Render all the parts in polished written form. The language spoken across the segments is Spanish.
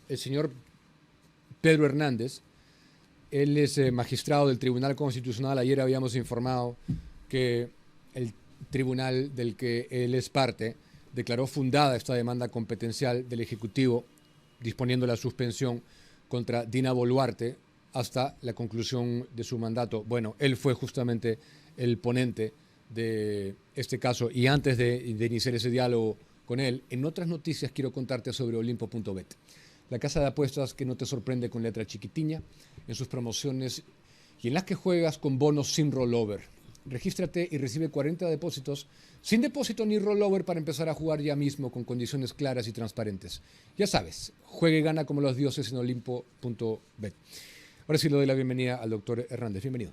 el señor Pedro Hernández. Él es magistrado del Tribunal Constitucional. Ayer habíamos informado que el tribunal del que él es parte declaró fundada esta demanda competencial del Ejecutivo, disponiendo la suspensión contra Dina Boluarte hasta la conclusión de su mandato. Bueno, él fue justamente el ponente de este caso, y antes de iniciar ese diálogo con él, en otras noticias quiero contarte sobre Olimpo.bet, la casa de apuestas que no te sorprende con letra chiquitiña en sus promociones y en las que juegas con bonos sin rollover. Regístrate y recibe 40 depósitos sin depósito ni rollover para empezar a jugar ya mismo con condiciones claras y transparentes. Ya sabes, juega y gana como los dioses en Olimpo.bet. Ahora sí le doy la bienvenida al doctor Hernández. Bienvenido.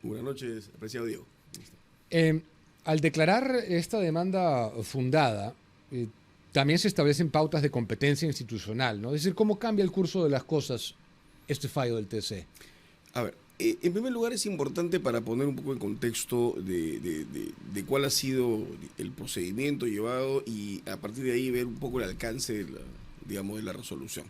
Buenas noches, apreciado Diego. Al declarar esta demanda fundada, también se establecen pautas de competencia institucional, ¿no? Es decir, ¿cómo cambia el curso de las cosas este fallo del TC? A ver, en primer lugar es importante para poner un poco en contexto de cuál ha sido el procedimiento llevado y a partir de ahí ver un poco el alcance de la resolución.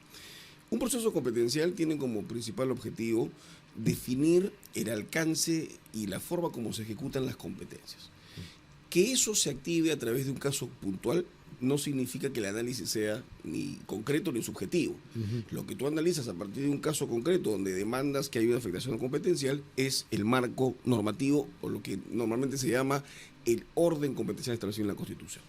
Un proceso competencial tiene como principal objetivo definir el alcance y la forma como se ejecutan las competencias. Que eso se active a través de un caso puntual no significa que el análisis sea ni concreto ni subjetivo. Lo que tú analizas a partir de un caso concreto donde demandas que hay una afectación competencial es el marco normativo o lo que normalmente se llama el orden competencial establecido en la Constitución.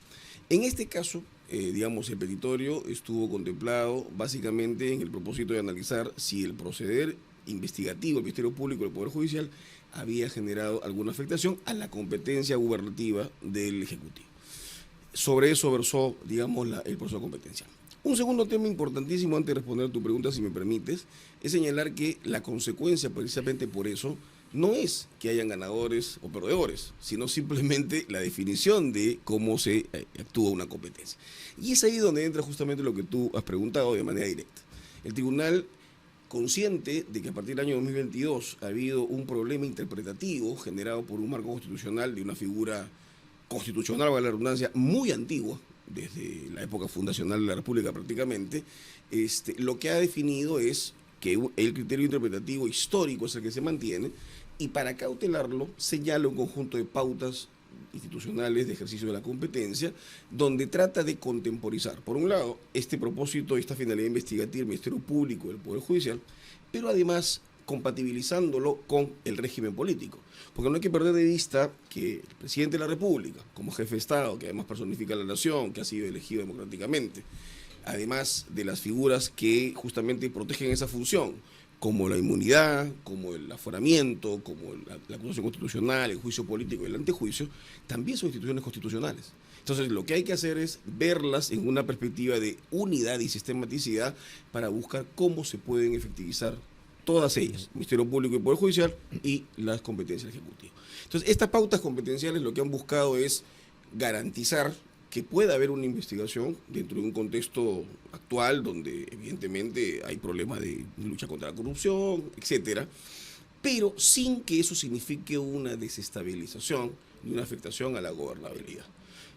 En este caso, el petitorio estuvo contemplado básicamente en el propósito de analizar si el proceder investigativo del Ministerio Público y del Poder Judicial había generado alguna afectación a la competencia gubernativa del Ejecutivo. Sobre eso versó, el proceso de competencia. Un segundo tema importantísimo antes de responder a tu pregunta, si me permites, es señalar que la consecuencia precisamente por eso no es que hayan ganadores o perdedores, sino simplemente la definición de cómo se actúa una competencia. Y es ahí donde entra justamente lo que tú has preguntado de manera directa. El tribunal, consciente de que a partir del año 2022 ha habido un problema interpretativo generado por un marco constitucional de una figura constitucional, valga la redundancia, muy antigua, desde la época fundacional de la República prácticamente, lo que ha definido es que el criterio interpretativo histórico es el que se mantiene, y para cautelarlo señala un conjunto de pautas institucionales de ejercicio de la competencia, donde trata de contemporizar, por un lado, este propósito, esta finalidad investigativa del Ministerio Público y del Poder Judicial, pero además compatibilizándolo con el régimen político. Porque no hay que perder de vista que el presidente de la República, como jefe de Estado, que además personifica a la nación, que ha sido elegido democráticamente, además de las figuras que justamente protegen esa función, como la inmunidad, como el aforamiento, como la acusación constitucional, el juicio político y el antejuicio, también son instituciones constitucionales. Entonces, lo que hay que hacer es verlas en una perspectiva de unidad y sistematicidad para buscar cómo se pueden efectivizar todas ellas, Ministerio Público y Poder Judicial y las competencias ejecutivas. Entonces, estas pautas competenciales lo que han buscado es garantizar que pueda haber una investigación dentro de un contexto actual donde evidentemente hay problemas de lucha contra la corrupción, etcétera, pero sin que eso signifique una desestabilización ni una afectación a la gobernabilidad.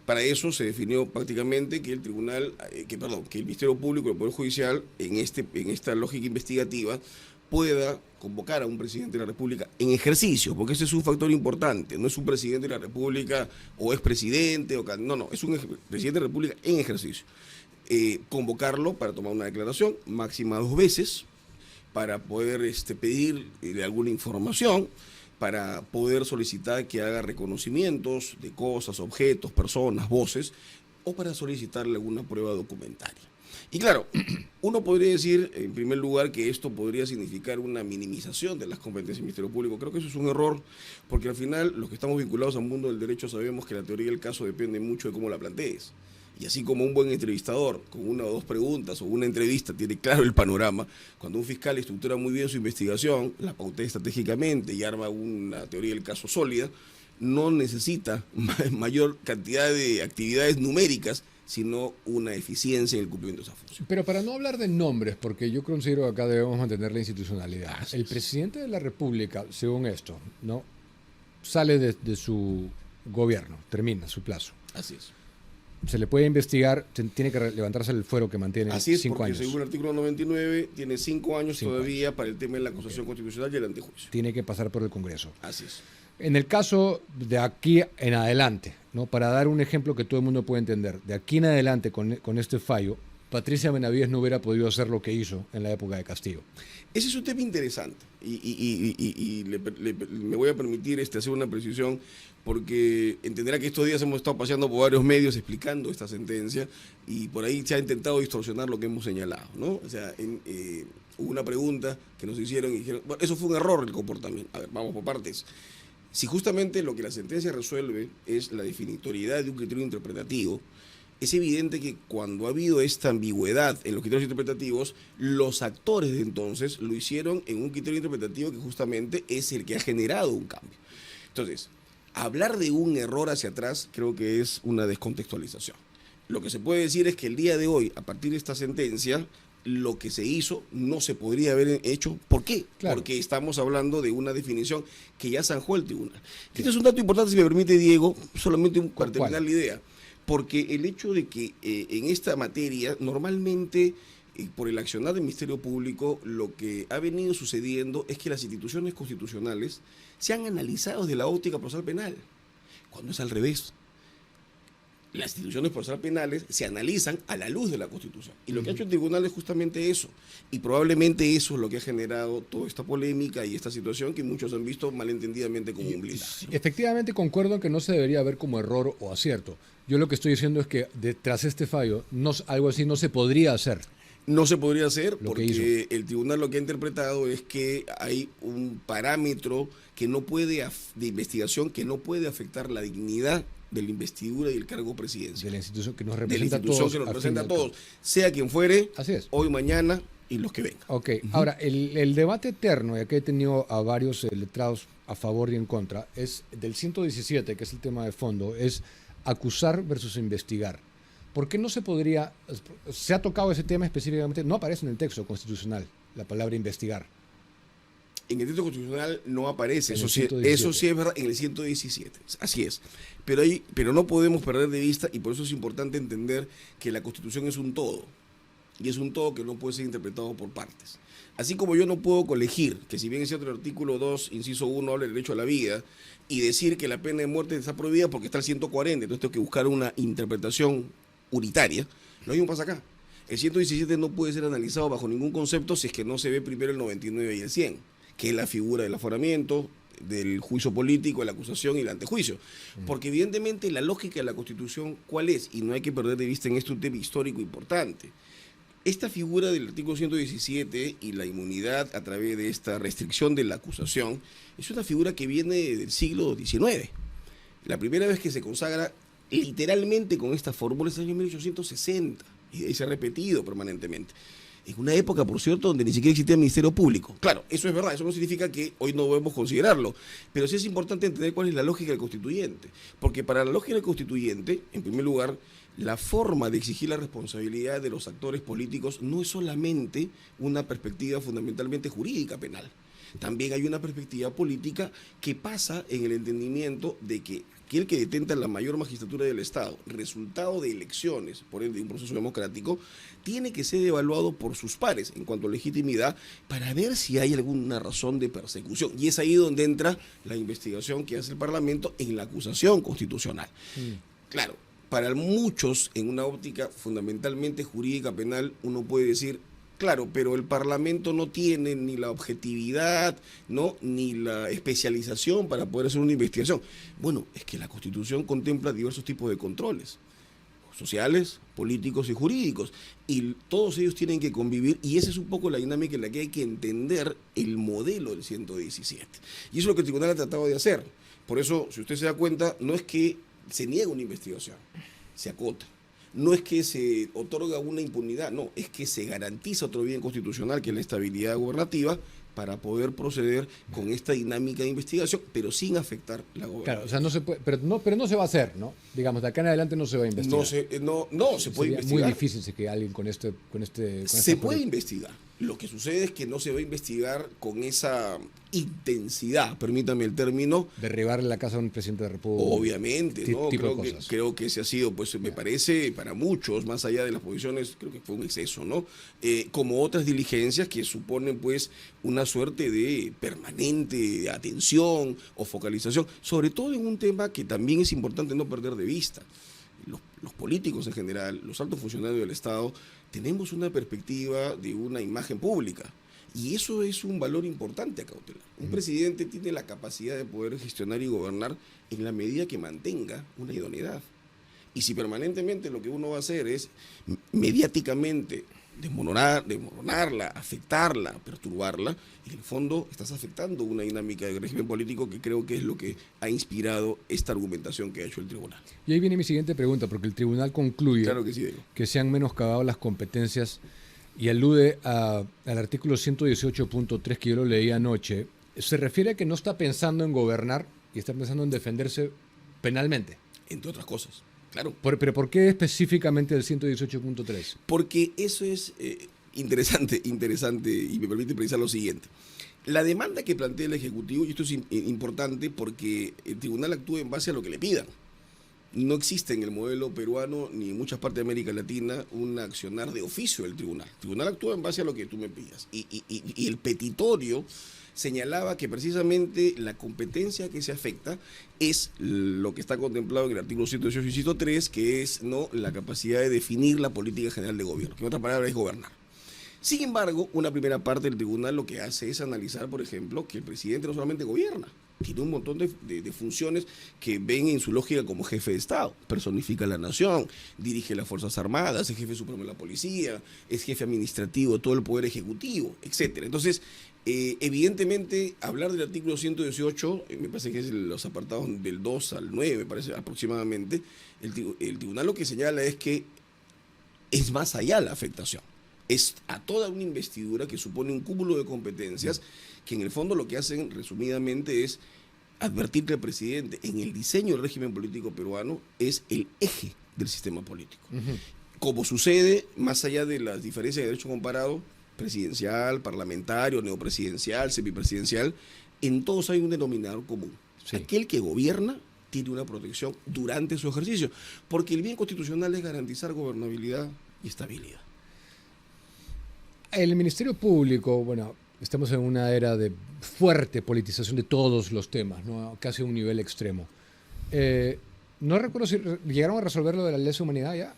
Para eso se definió prácticamente que que el Ministerio Público y el Poder Judicial en esta lógica investigativa pueda convocar a un presidente de la República en ejercicio, porque ese es un factor importante, no es un presidente de la República o expresidente, no, es un presidente de la República en ejercicio. Convocarlo para tomar una declaración, máxima 2 veces, para poder pedir alguna información, para poder solicitar que haga reconocimientos de cosas, objetos, personas, voces, o para solicitarle alguna prueba documentaria. Y claro, uno podría decir, en primer lugar, que esto podría significar una minimización de las competencias del Ministerio Público. Creo que eso es un error, porque al final, los que estamos vinculados al mundo del derecho sabemos que la teoría del caso depende mucho de cómo la plantees. Y así como un buen entrevistador, con 1 o 2 preguntas o una entrevista, tiene claro el panorama, cuando un fiscal estructura muy bien su investigación, la pautea estratégicamente y arma una teoría del caso sólida, no necesita mayor cantidad de actividades numéricas, sino una eficiencia en el cumplimiento de esa función. Pero para no hablar de nombres, porque yo considero que acá debemos mantener la institucionalidad. El presidente de la República, según esto, ¿no?, sale de su gobierno, termina su plazo. Así es. se le puede investigar, tiene que levantarse el fuero que mantiene Así es, 5 porque años. según el artículo 99 tiene 5 años 5 todavía años. para el tema de la acusación constitucional y el antejuicio. Tiene que pasar por el Congreso. Así es. En el caso de aquí en adelante, ¿no? Para dar un ejemplo que todo el mundo puede entender, de aquí en adelante con este fallo, Patricia Benavides no hubiera podido hacer lo que hizo en la época de Castillo. Ese es un tema interesante me voy a permitir hacer una precisión porque entenderá que estos días hemos estado paseando por varios medios explicando esta sentencia y por ahí se ha intentado distorsionar lo que hemos señalado, ¿no? O sea, hubo una pregunta que nos hicieron y dijeron, bueno, eso fue un error el comportamiento. A ver, vamos por partes. Si justamente lo que la sentencia resuelve es la definitoriedad de un criterio interpretativo, es evidente que cuando ha habido esta ambigüedad en los criterios interpretativos, los actores de entonces lo hicieron en un criterio interpretativo que justamente es el que ha generado un cambio. Entonces, hablar de un error hacia atrás creo que es una descontextualización. Lo que se puede decir es que el día de hoy, a partir de esta sentencia, lo que se hizo no se podría haber hecho. ¿Por qué? Claro. Porque estamos hablando de una definición que ya zanjó el tribunal. Este es un dato importante, si me permite, Diego, solamente para terminar la idea. Porque el hecho de que en esta materia, normalmente, por el accionar del Ministerio Público, lo que ha venido sucediendo es que las instituciones constitucionales se han analizado desde la óptica procesal penal, cuando es al revés. Las instituciones procesales penales se analizan a la luz de la Constitución. Y lo que ha hecho el tribunal es justamente eso. Y probablemente eso es lo que ha generado toda esta polémica y esta situación que muchos han visto malentendidamente como un blindaje, ¿no? Efectivamente concuerdo en que no se debería ver como error o acierto. Yo lo que estoy diciendo es que tras este fallo, algo así no se podría hacer. No se podría hacer Lo porque el tribunal lo que ha interpretado es que hay un parámetro que no puede de investigación que no puede afectar la dignidad de la investidura y el cargo presidencial. De la institución que nos De la representa a institución todos. que nos al representa a fin y al todos, cabo. sea quien fuere, Así es. hoy, mañana y los que vengan. Ok, ahora, el debate eterno, ya que he tenido a varios letrados a favor y en contra, es del 117, que es el tema de fondo, es acusar versus investigar. ¿Por qué no se podría, se ha tocado ese tema específicamente, no aparece en el texto constitucional la palabra investigar? En el texto constitucional no aparece, En el eso sí es verdad, en el 117, así es. Pero no podemos perder de vista, y por eso es importante entender que la Constitución es un todo, y es un todo que no puede ser interpretado por partes. Así como yo no puedo colegir, que si bien es cierto el artículo 2, inciso 1, habla del derecho a la vida, y decir que la pena de muerte está prohibida porque está el 140, entonces tengo que buscar una interpretación unitaria, lo mismo pasa acá. El 117 no puede ser analizado bajo ningún concepto si es que no se ve primero el 99 y el 100, que es la figura del aforamiento, del juicio político, de la acusación y el antejuicio. Porque evidentemente la lógica de la Constitución, ¿cuál es? Y no hay que perder de vista en esto un tema histórico importante. Esta figura del artículo 117 y la inmunidad a través de esta restricción de la acusación es una figura que viene del siglo XIX. La primera vez que se consagra literalmente con esta fórmula es el año 1860 y de ahí se ha repetido permanentemente. En una época, por cierto, donde ni siquiera existía el Ministerio Público. Claro, eso es verdad, eso no significa que hoy no debemos considerarlo, pero sí es importante entender cuál es la lógica del constituyente, porque para la lógica del constituyente, en primer lugar, la forma de exigir la responsabilidad de los actores políticos no es solamente una perspectiva fundamentalmente jurídica penal. También hay una perspectiva política que pasa en el entendimiento de que aquel que detenta la mayor magistratura del Estado, resultado de elecciones, por ende de un proceso democrático, tiene que ser evaluado por sus pares en cuanto a legitimidad para ver si hay alguna razón de persecución. Y es ahí donde entra la investigación que hace el Parlamento en la acusación constitucional. Claro, para muchos, en una óptica fundamentalmente jurídica penal, uno puede decir, claro, pero el Parlamento no tiene ni la objetividad, ¿no?, ni la especialización para poder hacer una investigación. Bueno, es que la Constitución contempla diversos tipos de controles, sociales, políticos y jurídicos, y todos ellos tienen que convivir, y esa es un poco la dinámica en la que hay que entender el modelo del 117. Y eso es lo que el tribunal ha tratado de hacer. Por eso, si usted se da cuenta, no es que se niega una investigación, se acota. No es que se otorga una impunidad, no, es que se garantiza otro bien constitucional, que es la estabilidad gobernativa, para poder proceder con esta dinámica de investigación, pero sin afectar la gobernabilidad. Claro, o sea, no se puede, pero no se va a hacer, ¿no? Digamos, de acá en adelante no se va a investigar. No se puede Sería investigar. muy difícil que alguien con este Se puede investigar. Lo que sucede es que no se va a investigar con esa intensidad, permítame el término. Derribarle la casa a un presidente de la República. Obviamente, ¿no? Tipo Creo que ese ha sido, pues me parece, para muchos, más allá de las posiciones, creo que fue un exceso, ¿no? Como otras diligencias que suponen, pues, una suerte de permanente atención o focalización, sobre todo en un tema que también es importante no perder de vista. Los políticos en general, los altos funcionarios del Estado, tenemos una perspectiva de una imagen pública. Y eso es un valor importante a cautelar. Un presidente tiene la capacidad de poder gestionar y gobernar en la medida que mantenga una idoneidad. Y si permanentemente lo que uno va a hacer es mediáticamente desmoronarla, afectarla, perturbarla, en el fondo estás afectando una dinámica de régimen político que creo que es lo que ha inspirado esta argumentación que ha hecho el tribunal. Y ahí viene mi siguiente pregunta, porque el tribunal concluye Claro que sí, Diego. que se han menoscabado las competencias y alude al artículo 118.3 que yo lo leí anoche. Se refiere a que no está pensando en gobernar y está pensando en defenderse penalmente. Entre otras cosas, claro. ¿Pero por qué específicamente el 118.3? Porque eso es interesante y me permite precisar lo siguiente. La demanda que plantea el Ejecutivo, y esto es importante porque el tribunal actúa en base a lo que le pidan. No existe en el modelo peruano ni en muchas partes de América Latina un accionar de oficio del tribunal. El tribunal actúa en base a lo que tú me pidas. Y el petitorio señalaba que precisamente la competencia que se afecta es lo que está contemplado en el artículo 118, inciso 3, que es no la capacidad de definir la política general de gobierno, que en otras palabras es gobernar. Sin embargo, una primera parte del tribunal lo que hace es analizar, por ejemplo, que el presidente no solamente gobierna, tiene un montón de funciones que ven en su lógica como jefe de Estado. Personifica la nación, dirige las Fuerzas Armadas, es jefe supremo de la policía, es jefe administrativo de todo el poder ejecutivo, etcétera. Entonces, evidentemente, hablar del artículo 118, me parece que es los apartados del 2 al 9, me parece aproximadamente, el tribunal lo que señala es que es más allá la afectación. Es a toda una investidura que supone un cúmulo de competencias que en el fondo lo que hacen resumidamente es advertir que el presidente en el diseño del régimen político peruano es el eje del sistema político. Como sucede, más allá de las diferencias de derecho comparado, presidencial, parlamentario, neopresidencial, semipresidencial, en todos hay un denominador común. Sí. Aquel que gobierna tiene una protección durante su ejercicio, porque el bien constitucional es garantizar gobernabilidad y estabilidad. El Ministerio Público, bueno, estamos en una era de fuerte politización de todos los temas, ¿no? Casi a un nivel extremo. No recuerdo si llegaron a resolver lo de la lesa humanidad ya.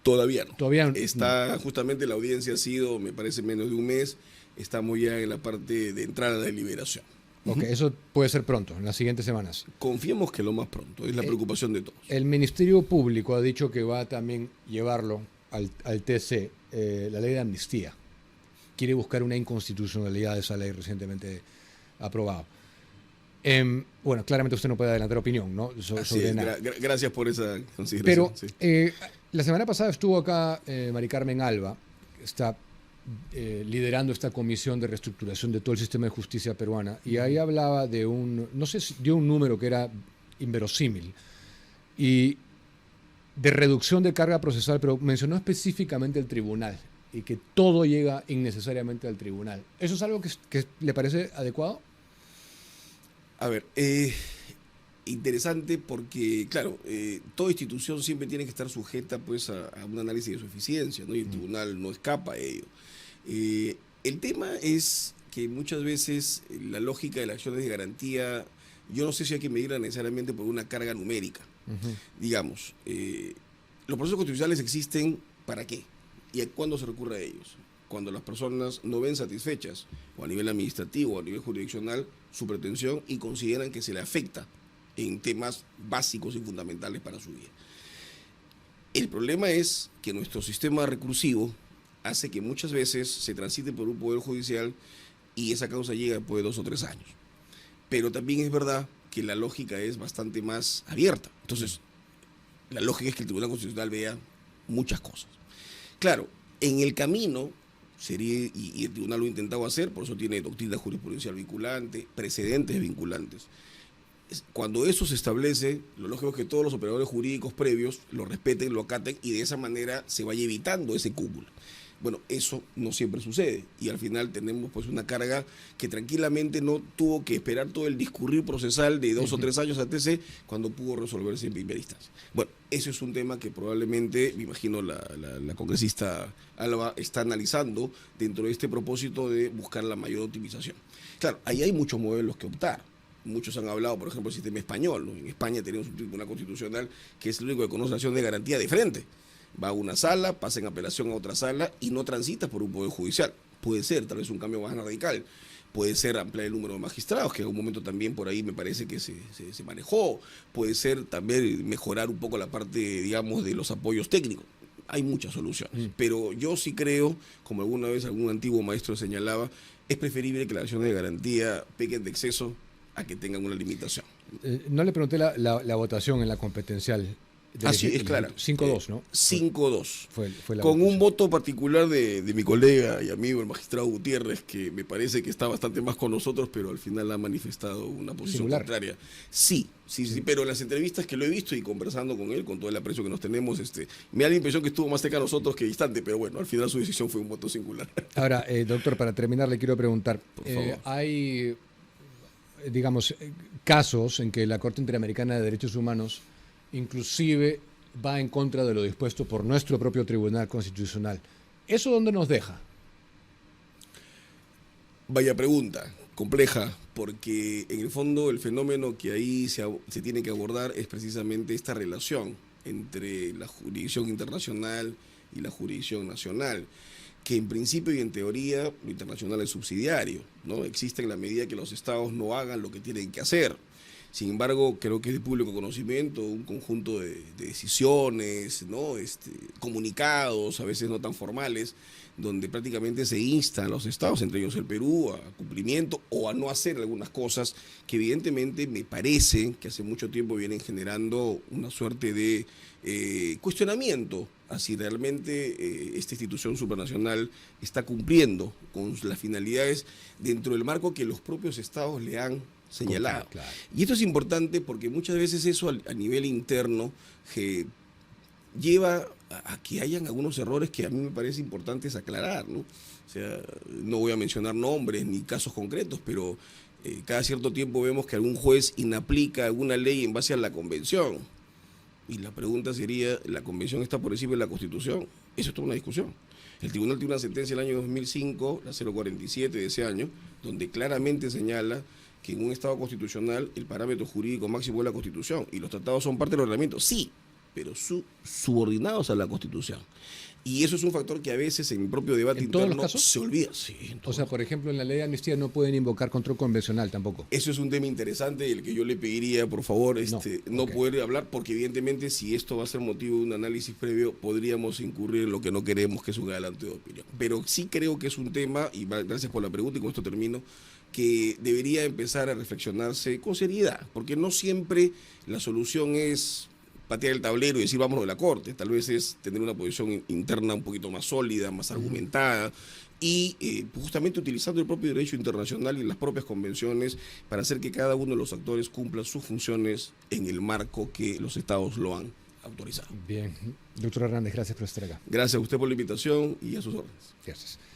Todavía no. Todavía no. Está justamente la audiencia ha sido, me parece, menos de un mes. Estamos ya en la parte de entrada de deliberación. Ok, eso puede ser pronto, en las siguientes semanas. Confiemos que lo más pronto, es la preocupación de todos. El Ministerio Público ha dicho que va a también llevarlo al TC, la ley de amnistía. Quiere buscar una inconstitucionalidad de esa ley recientemente aprobada. Bueno, claramente usted no puede adelantar opinión, ¿no? Sobre nada. Gracias por esa consideración. Pero la semana pasada estuvo acá Mari Carmen Alba, que está liderando esta comisión de reestructuración de todo el sistema de justicia peruana, y ahí hablaba de no sé si dio un número que era inverosímil, y de reducción de carga procesal, pero mencionó específicamente el tribunal, y que todo llega innecesariamente al tribunal. ¿Eso es algo que le parece adecuado? A ver, interesante porque, claro, toda institución siempre tiene que estar sujeta pues a un análisis de su eficiencia, ¿no? Y el tribunal no escapa a ello. El tema es que muchas veces la lógica de las acciones de garantía, yo no sé si hay que medirla necesariamente por una carga numérica. Digamos, los procesos constitucionales existen ¿para qué? ¿Y a cuándo se recurre a ellos? Cuando las personas no ven satisfechas, o a nivel administrativo o a nivel jurisdiccional, su pretensión y consideran que se le afecta en temas básicos y fundamentales para su vida. El problema es que nuestro sistema recursivo hace que muchas veces se transite por un poder judicial y esa causa llega después de 2 o 3 años. Pero también es verdad que la lógica es bastante más abierta. Entonces, la lógica es que el Tribunal Constitucional vea muchas cosas. Claro, en el camino, y el tribunal lo ha intentado hacer, por eso tiene doctrina jurisprudencial vinculante, precedentes vinculantes. Cuando eso se establece, lo lógico es que todos los operadores jurídicos previos lo respeten, lo acaten y de esa manera se vaya evitando ese cúmulo. Bueno, eso no siempre sucede y al final tenemos pues una carga que tranquilamente no tuvo que esperar todo el discurrir procesal de 2 o 3 años a TC cuando pudo resolverse en primera instancia. Bueno, eso es un tema que probablemente, me imagino, la congresista Alba está analizando dentro de este propósito de buscar la mayor optimización. Claro, ahí hay muchos modelos que optar. Muchos han hablado, por ejemplo, del sistema español, ¿no? En España tenemos un tribunal constitucional que es el único que conoce la acción de garantía de frente. Va a una sala, pasa en apelación a otra sala y no transita por un poder judicial. Puede ser tal vez un cambio más radical, puede ser ampliar el número de magistrados, que en algún momento también por ahí me parece que se manejó, puede ser también mejorar un poco la parte, digamos, de los apoyos técnicos. Hay muchas soluciones, pero yo sí creo, como alguna vez algún antiguo maestro señalaba, es preferible que las acciones de garantía pequen de exceso a que tengan una limitación. No le pregunté la votación en la competencial. Así es, claro. 5-2, ¿no? 5-2. Fue la con votación. un voto particular de mi colega y amigo, el magistrado Gutiérrez, que me parece que está bastante más con nosotros, pero al final ha manifestado una posición contraria. Sí, pero en las entrevistas que lo he visto y conversando con él, con todo el aprecio que nos tenemos, me da la impresión que estuvo más cerca a nosotros que distante, pero bueno, al final su decisión fue un voto singular. Ahora, doctor, para terminar le quiero preguntar, Por favor. hay, digamos, casos en que la Corte Interamericana de Derechos Humanos inclusive va en contra de lo dispuesto por nuestro propio Tribunal Constitucional. ¿Eso dónde nos deja? Vaya pregunta, compleja, porque en el fondo el fenómeno que ahí se tiene que abordar es precisamente esta relación entre la jurisdicción internacional y la jurisdicción nacional, que en principio y en teoría lo internacional es subsidiario, ¿no? Existe en la medida que los estados no hagan lo que tienen que hacer. Sin embargo, creo que es de público conocimiento un conjunto de decisiones, ¿no? Comunicados, a veces no tan formales, donde prácticamente se instan a los estados, entre ellos el Perú, a cumplimiento o a no hacer algunas cosas que evidentemente me parece que hace mucho tiempo vienen generando una suerte de cuestionamiento a si realmente esta institución supranacional está cumpliendo con las finalidades dentro del marco que los propios estados le han señalado. Claro. Y esto es importante porque muchas veces eso a nivel interno lleva a que hayan algunos errores que a mí me parece importantes aclarar, ¿no? O sea, no voy a mencionar nombres ni casos concretos, pero cada cierto tiempo vemos que algún juez inaplica alguna ley en base a la convención. Y la pregunta sería, ¿la convención está por encima de la Constitución? Eso es toda una discusión. El tribunal tiene una sentencia del año 2005, la 047 de ese año, donde claramente señala que en un Estado constitucional el parámetro jurídico máximo es la Constitución y los tratados son parte del ordenamiento, sí, pero subordinados a la Constitución. Y eso es un factor que a veces en el propio debate interno se olvida. Sí, o sea, por ejemplo, en la ley de amnistía no pueden invocar control convencional tampoco. Eso es un tema interesante del que yo le pediría, por favor, no poder hablar, porque evidentemente si esto va a ser motivo de un análisis previo, podríamos incurrir en lo que no queremos, que es un adelanto de opinión. Pero sí creo que es un tema, y gracias por la pregunta y con esto termino, que debería empezar a reflexionarse con seriedad, porque no siempre la solución es patear el tablero y decir vámonos de la Corte, tal vez es tener una posición interna un poquito más sólida, más argumentada y justamente utilizando el propio derecho internacional y las propias convenciones para hacer que cada uno de los actores cumpla sus funciones en el marco que los estados lo han autorizado. Bien, doctor Hernández, gracias por estar acá. Gracias a usted por la invitación y a sus órdenes. Gracias.